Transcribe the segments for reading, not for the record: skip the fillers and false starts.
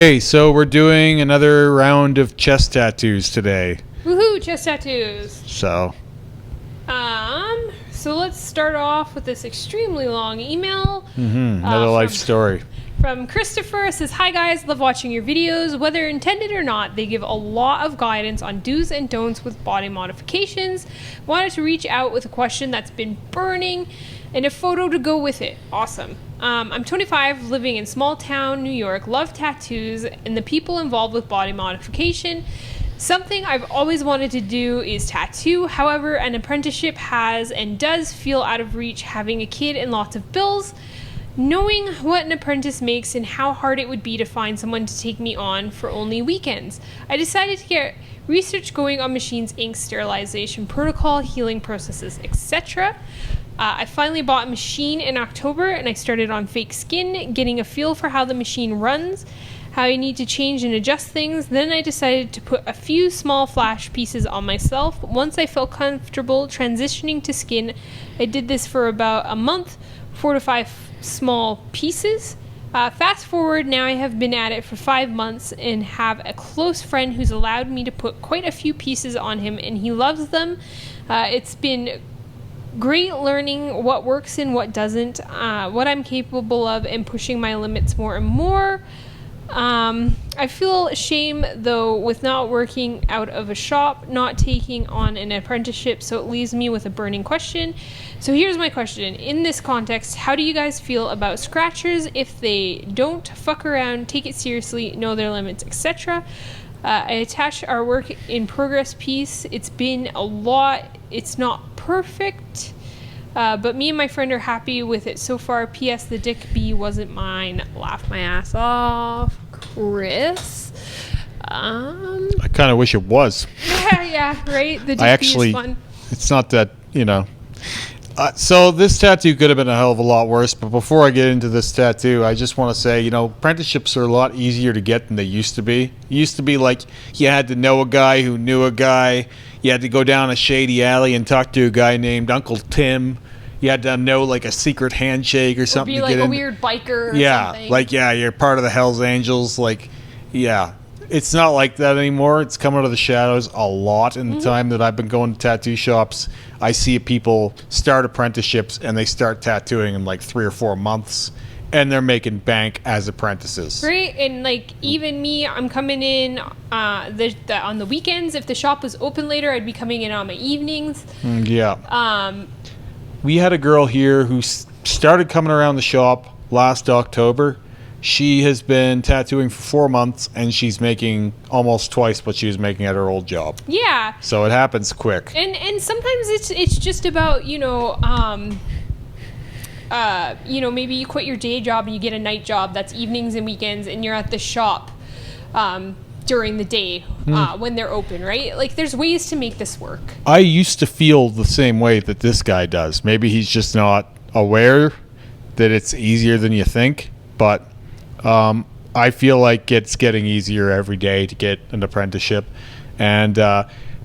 Hey, so we're doing another round of chest tattoos today. Woohoo, chest tattoos. So So let's start off with this extremely long email. Another life story. From Christopher. It says, "Hi guys, love watching your videos. Whether intended or not, they give a lot of guidance on do's and don'ts with body modifications. Wanted to reach out with a question that's been burning and a photo to go with it. Awesome. I'm 25, living in small town New York, love tattoos and the people involved with body modification. Something I've always wanted to do is tattoo. However, an apprenticeship has and does feel out of reach, having a kid and lots of bills. Knowing what an apprentice makes and how hard it would be to find someone to take me on for only weekends, I decided to get research going on machines, ink, sterilization protocol, healing processes, etc. I finally bought a machine in October and I started on fake skin, getting a feel for how the machine runs, how I need to change and adjust things. Then I decided to put a few small flash pieces on myself. Once I felt comfortable transitioning to skin, I did this for about a month, 4 to 5 small pieces. Fast forward, now I have been at it for 5 months and have a close friend who's allowed me to put quite a few pieces on him and he loves them. It's been great learning what works and what doesn't, what I'm capable of, and pushing my limits more and more. I feel shame though with not working out of a shop, not taking on an apprenticeship, so it leaves me with a burning question. So here's my question. In this context, how do you guys feel about scratchers if they don't fuck around, take it seriously, know their limits, etc.? I attached our work in progress piece. It's been a lot. It's not perfect, but me and my friend are happy with it so far. P.S. The dick B wasn't mine. Laugh my ass off, Chris. I kind of wish it was. Yeah, right? The dick B is fun. It's not that, so this tattoo could have been a hell of a lot worse, but before I get into this tattoo, I just want to say, apprenticeships are a lot easier to get than they used to be. It used to be like you had to know a guy who knew a guy. You had to go down a shady alley and talk to a guy named Uncle Tim. You had to know like a secret handshake or something. Or be like a weird biker or something. You're part of the Hells Angels. It's not like that anymore. It's come out of the shadows a lot in the time that I've been going to tattoo shops. I see people start apprenticeships and they start tattooing in like 3 or 4 months and they're making bank as apprentices. Right, and even me, I'm coming in on the weekends. If the shop was open later, I'd be coming in on my evenings. We had a girl here who started coming around the shop last October. She has been tattooing for 4 months, and she's making almost twice what she was making at her old job. Yeah. So it happens quick. And sometimes it's just about, maybe you quit your day job and you get a night job that's evenings and weekends, and you're at the shop during the day when they're open, right? Like, there's ways to make this work. I used to feel the same way that this guy does. Maybe he's just not aware that it's easier than you think, but I feel like it's getting easier every day to get an apprenticeship. And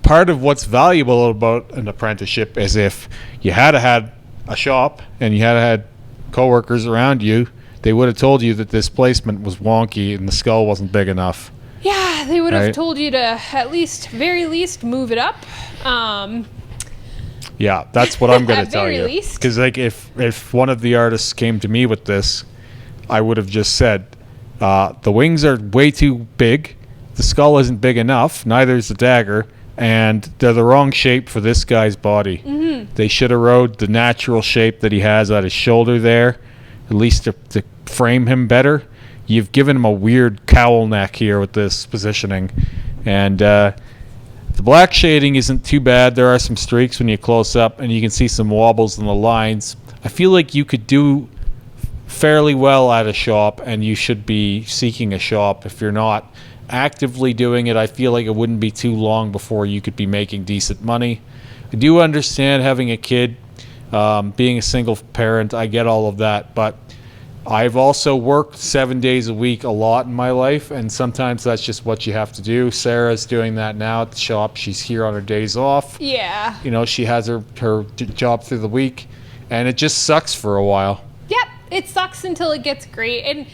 part of what's valuable about an apprenticeship is if you had a shop and you had coworkers around you, they would have told you that this placement was wonky and the skull wasn't big enough. Yeah, they would have told you to very least move it up. Yeah, that's what I'm going to tell you. Least. Because if one of the artists came to me with this, I would have just said, the wings are way too big, the skull isn't big enough, neither is the dagger, and they're the wrong shape for this guy's body. They should have rode the natural shape that he has at his shoulder there, at least to frame him better. You've given him a weird cowl neck here with this positioning, and the black shading isn't too bad. There are some streaks when you close up, and you can see some wobbles in the lines. I feel like you could do fairly well at a shop, and you should be seeking a shop. If you're not actively doing it, I feel like it wouldn't be too long before you could be making decent money. I do understand having a kid, being a single parent. I get all of that, but I've also worked 7 days a week a lot in my life, and sometimes that's just what you have to do. Sarah's doing that now at the shop. She's here on her days off. Yeah. She has her job through the week, and it just sucks for a while. Yep, it sucks until it gets great. And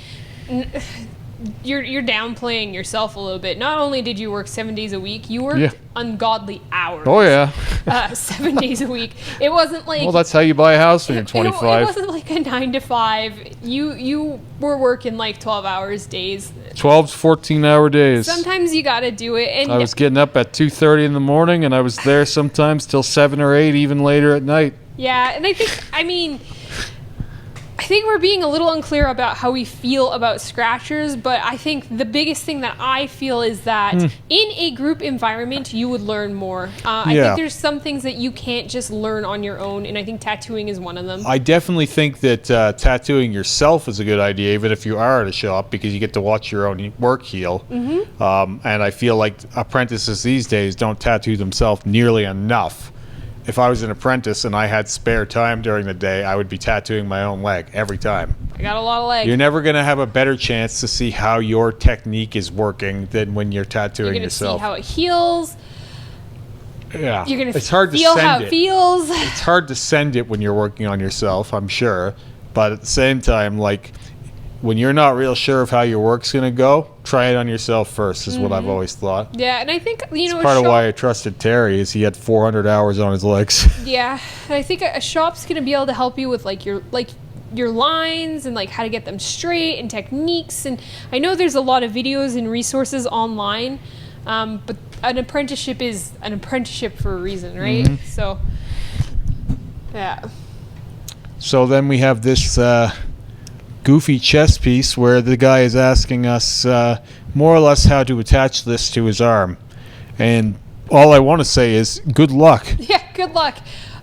you're downplaying yourself a little bit. Not only did you work 7 days a week, you worked ungodly hours. Oh yeah. 7 days a week. It wasn't like, well, that's how you buy a house when you're 25. It wasn't like a 9 to 5. You were working like 12 hours days. 12 to 14-hour days. Sometimes you got to do it. And I was getting up at 2:30 in the morning, and I was there sometimes till 7 or 8, even later at night. Yeah, and I think we're being a little unclear about how we feel about scratchers, but I think the biggest thing that I feel is that in a group environment, you would learn more. I think there's some things that you can't just learn on your own, and I think tattooing is one of them. I definitely think that tattooing yourself is a good idea, even if you are at a shop, because you get to watch your own work heal. And I feel like apprentices these days don't tattoo themselves nearly enough. If I was an apprentice and I had spare time during the day, I would be tattooing my own leg every time. I got a lot of legs. You're never going to have a better chance to see how your technique is working than when you're tattooing yourself. You're going to see how it heals. Yeah. You're going to feel how it feels. It's hard to send it when you're working on yourself, I'm sure. But at the same time, like, when you're not real sure of how your work's going to go, try it on yourself first, is what I've always thought. Yeah, and I think, it's part of why I trusted Terry, is he had 400 hours on his legs. Yeah, and I think a shop's going to be able to help you with, your lines and, how to get them straight and techniques. And I know there's a lot of videos and resources online, but an apprenticeship is an apprenticeship for a reason, right? So, yeah. So then we have this goofy chess piece where the guy is asking us more or less how to attach this to his arm, and all I want to say is good luck. Yeah, good luck.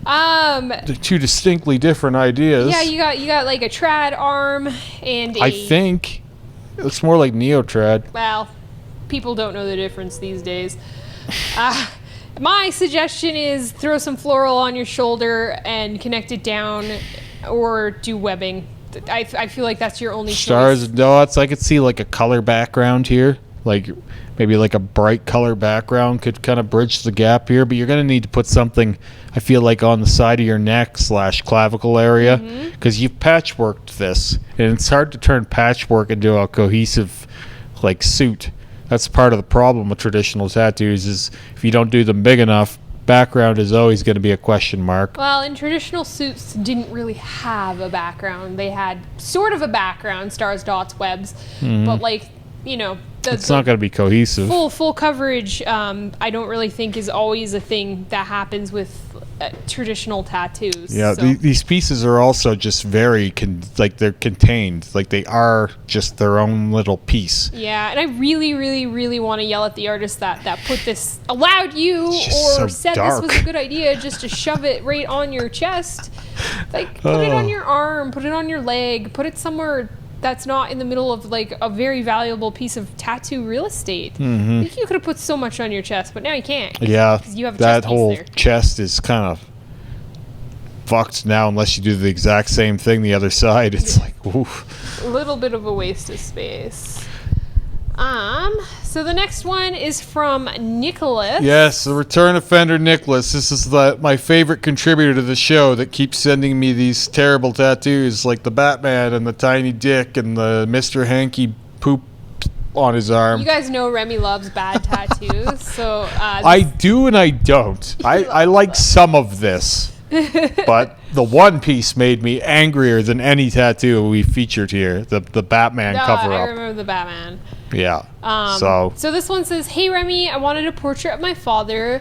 They're two distinctly different ideas. Yeah, you got like a trad arm and I think it's more like neo-trad. Well, people don't know the difference these days. My suggestion is throw some floral on your shoulder and connect it down, or do webbing. I feel like that's your only stars choice. and dots. I could see like a color background here, like maybe like a bright color background could kind of bridge the gap here, but you're going to need to put something, I feel like, on the side of your neck / clavicle area, because you've patchworked this, and it's hard to turn patchwork into a cohesive suit. That's part of the problem with traditional tattoos, is if you don't do them big enough, background is always going to be a question mark. Well, and traditional suits didn't really have a background. They had sort of a background, stars, dots, webs, but it's not going to be cohesive. Full coverage, I don't really think is always a thing that happens with traditional tattoos. Yeah, so. These pieces are also just very they're contained, like they are just their own little piece. Yeah, and I really, really, really want to yell at the artist that put this, allowed you, or so said dark. this was a good idea, just to shove it right on your chest. Put it on your arm, put it on your leg, put it somewhere that's not in the middle of a very valuable piece of tattoo real estate. I think you could have put so much on your chest, but now you can't. Yeah, because you have a that chest whole piece there. chest is kind of fucked now, unless you do the exact same thing the other side. It's oof. A little bit of a waste of space. So the next one is from Nicholas. Yes, the return offender Nicholas. This is my favorite contributor to the show that keeps sending me these terrible tattoos, like the Batman and the tiny dick and the Mr. Hanky poop on his arm. You guys know Remy loves bad tattoos, so I do and I don't. I like some of this. But the One Piece made me angrier than any tattoo we featured here. The Batman cover up. I remember the Batman. Yeah. So this one says, "Hey Remy, I wanted a portrait of my father,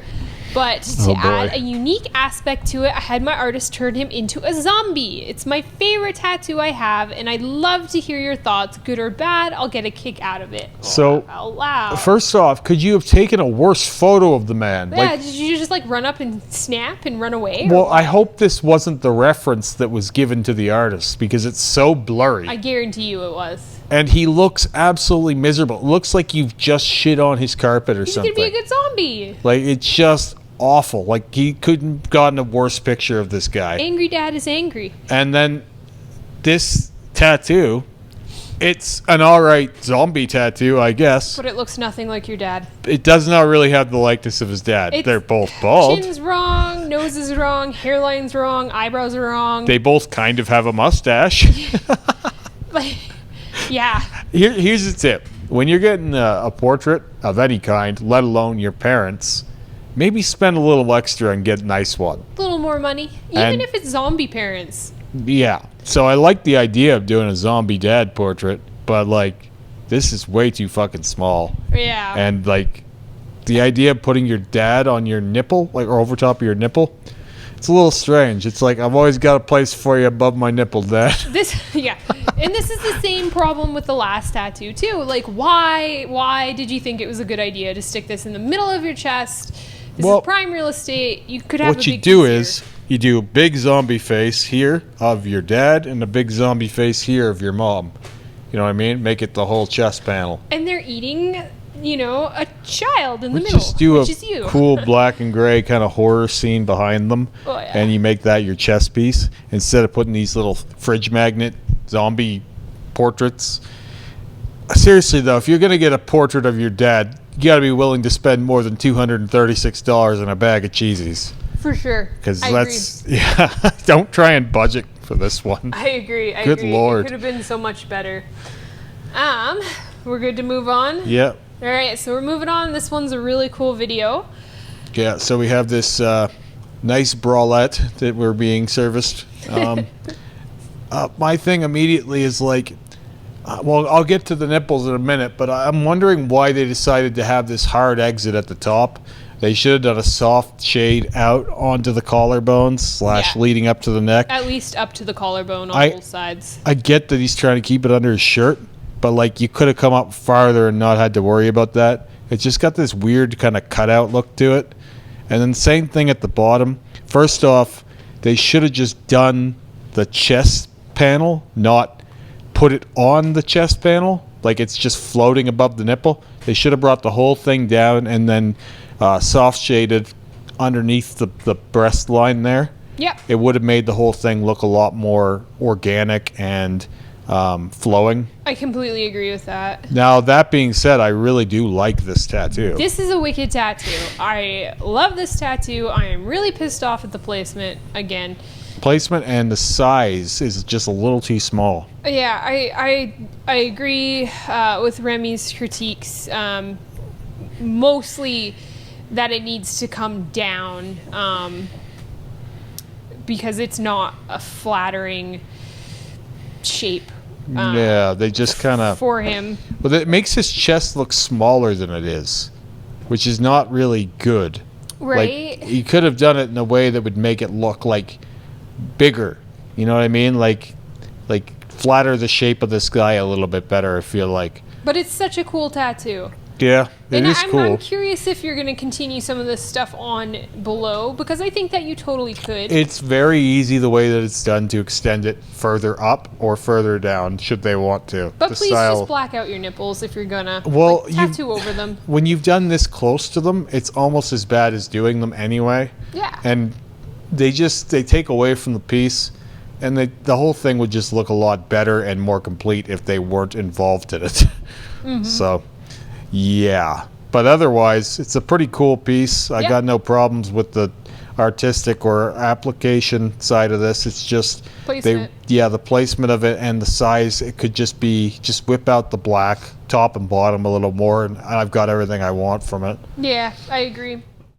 but to add a unique aspect to it, I had my artist turn him into a zombie. It's my favorite tattoo I have, and I'd love to hear your thoughts, good or bad. I'll get a kick out of it." So, out loud. First off, could you have taken a worse photo of the man? Yeah, did you just run up and snap and run away? Well, I hope this wasn't the reference that was given to the artist, because it's so blurry. I guarantee you it was. And he looks absolutely miserable. It looks like you've just shit on his carpet or something. He's gonna be a good zombie. It's just awful. He couldn't have gotten a worse picture of this guy. Angry dad is angry. And then this tattoo, it's an alright zombie tattoo, I guess. But it looks nothing like your dad. It does not really have the likeness of his dad. They're both bald. Chin's wrong, nose is wrong, hairline's wrong, eyebrows are wrong. They both kind of have a mustache. Yeah. Here's the tip. When you're getting a portrait of any kind, let alone your parents, maybe spend a little extra and get a nice one. A little more money. Even And- if it's zombie parents. Yeah. So I like the idea of doing a zombie dad portrait, but like this is way too fucking small. Yeah. And like the idea of putting your dad on your nipple, like or over top of your nipple, it's a little strange. It's like I've always got a place for you above my nipple, Dad. Yeah. And this is the same problem with the last tattoo too. Like why did you think it was a good idea to stick this in the middle of your chest? This Well, is prime real estate. You could have What a you big do piece here. is you do a big zombie face here of your dad and a big zombie face here of your mom. You know what I mean? Make it the whole chest panel. And they're eating, a child in the middle, Just do which a is you. cool black and gray kind of horror scene behind them, Oh, yeah. and you make that your chest piece instead of putting these little fridge magnet zombie portraits. Seriously though, if you're gonna get a portrait of your dad, you gotta be willing to spend more than $236 on a bag of cheesies. For sure. Because I that's yeah. Don't try and budget for this one. I agree. I Good agree. Lord. It could have been so much better. We're good to move on. Yeah. All right, so we're moving on. This one's a really cool video. Yeah, so we have this nice bralette that we're being serviced. My thing immediately is like, well, I'll get to the nipples in a minute, but I'm wondering why they decided to have this hard exit at the top. They should have done a soft shade out onto the collarbones / Yeah. leading up to the neck. At least up to the collarbone on I- both sides. I get that he's trying to keep it under his shirt, but like you could have come up farther and not had to worry about that. It's just got this weird kind of cutout look to it. And then same thing at the bottom. First off, they should have just done the chest panel, not put it on the chest panel, like it's just floating above the nipple. They should have brought the whole thing down and then soft shaded underneath the breast line there. Yep. It would have made the whole thing look a lot more organic and flowing. I completely agree with that. Now, that being said, I really do like this tattoo. This is a wicked tattoo. I love this tattoo. I am really pissed off at the placement again. Placement and the size is just a little too small. Yeah, I agree with Remy's critiques. Mostly that it needs to come down because it's not a flattering shape Yeah, they just kind of... for him. Well, it makes his chest look smaller than it is, which is not really good. Right? Like, you could have done it in a way that would make it look like bigger. You know what I mean? Like flatter the shape of this guy a little bit better, I feel like. But it's such a cool tattoo. Yeah, it is I'm cool. curious if you're going to continue some of this stuff on below, because I think that you totally could. It's very easy the way that it's done to extend it further up or further down, should they want to. But The please style- just black out your nipples if you're gonna Well, tattoo over them. When you've done this close to them, it's almost as bad as doing them anyway. Yeah. And they take away from the piece, and the whole thing would just look a lot better and more complete if they weren't involved in it. So, yeah. But otherwise, it's a pretty cool piece. I Yep. got no problems with the artistic or application side of this. It's just Placement. the placement of it and the size. It could just whip out the black top and bottom a little more, and I've got everything I want from it. Yeah, I agree.